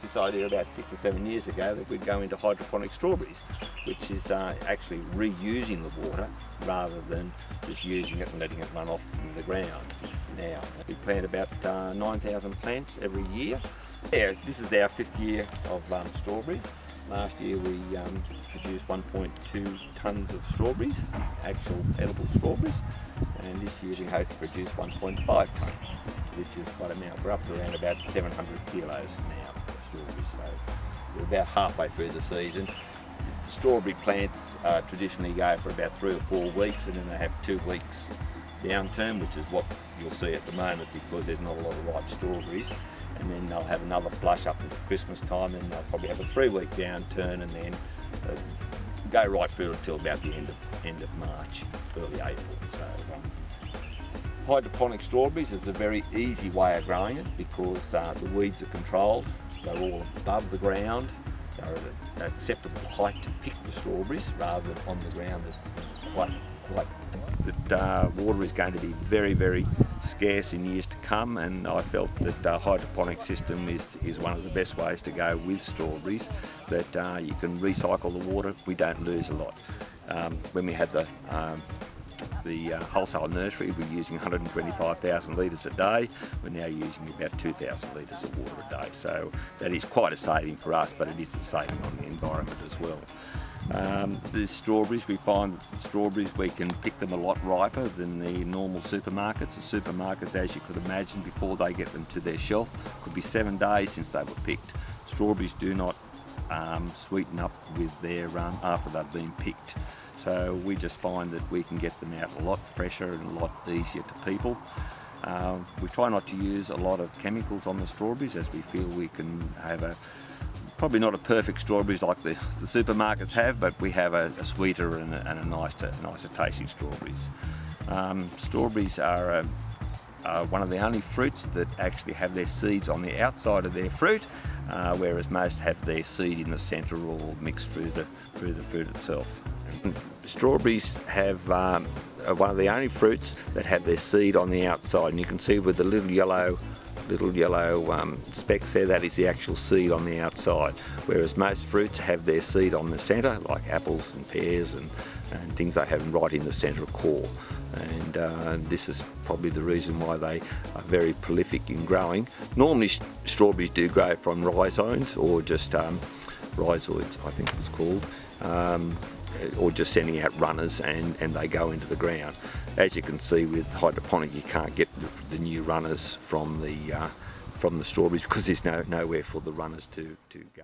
introduced this idea about 6 or 7 years ago that we'd go into hydroponic strawberries, which is actually reusing the water rather than just using it and letting it run off into the ground. Now, we plant about 9,000 plants every year. Yeah, this is our 5th year of strawberries. Last year we produced 1.2 tonnes of strawberries, actual edible strawberries, and this year we hope to produce 1.5 tonnes, which is quite a amount. We're up to around about 700 kilos now of strawberries, so we're about halfway through the season. Strawberry plants traditionally go for about 3 or 4 weeks, and then they have 2 weeks downturn, which is what you'll see at the moment because there's not a lot of ripe strawberries. And then they'll have another flush up until Christmas time, and they'll probably have a 3-week downturn, and then go right through until about the end of March, early April. So hydroponic strawberries is a very easy way of growing it because the weeds are controlled. They're all above the ground. They're at an acceptable height to pick the strawberries rather than on the ground. That water is going to be very, very scarce in years to come, and I felt that hydroponic system is one of the best ways to go with strawberries, that you can recycle the water. We don't lose a lot. When we had the wholesale nursery, we're using 125,000 litres a day. We're now using about 2,000 litres of water a day, so that is quite a saving for us, but it is a saving on the environment as well. The strawberries, we find that strawberries, we can pick them a lot riper than the normal supermarkets. The supermarkets, as you could imagine, before they get them to their shelf, could be 7 days since they were picked. Strawberries do not sweeten up with their after they've been picked. So we just find that we can get them out a lot fresher and a lot easier to people. We try not to use a lot of chemicals on the strawberries, as we feel we can have probably not a perfect strawberries like the supermarkets have, but we have a sweeter and a nicer tasting strawberries. Strawberries are one of the only fruits that actually have their seeds on the outside of their fruit, whereas most have their seed in the centre or mixed through the fruit itself. Strawberries have one of the only fruits that have their seed on the outside, and you can see with the little yellow specks there, that is the actual seed on the outside, whereas most fruits have their seed on the centre, like apples and pears and things, they have them right in the centre core. And this is probably the reason why they are very prolific in growing. Normally strawberries do grow from rhizomes, or just rhizoids I think it's called, or just sending out runners, and they go into the ground. As you can see with hydroponic, you can't get the new runners from the strawberries because there's nowhere for the runners to go.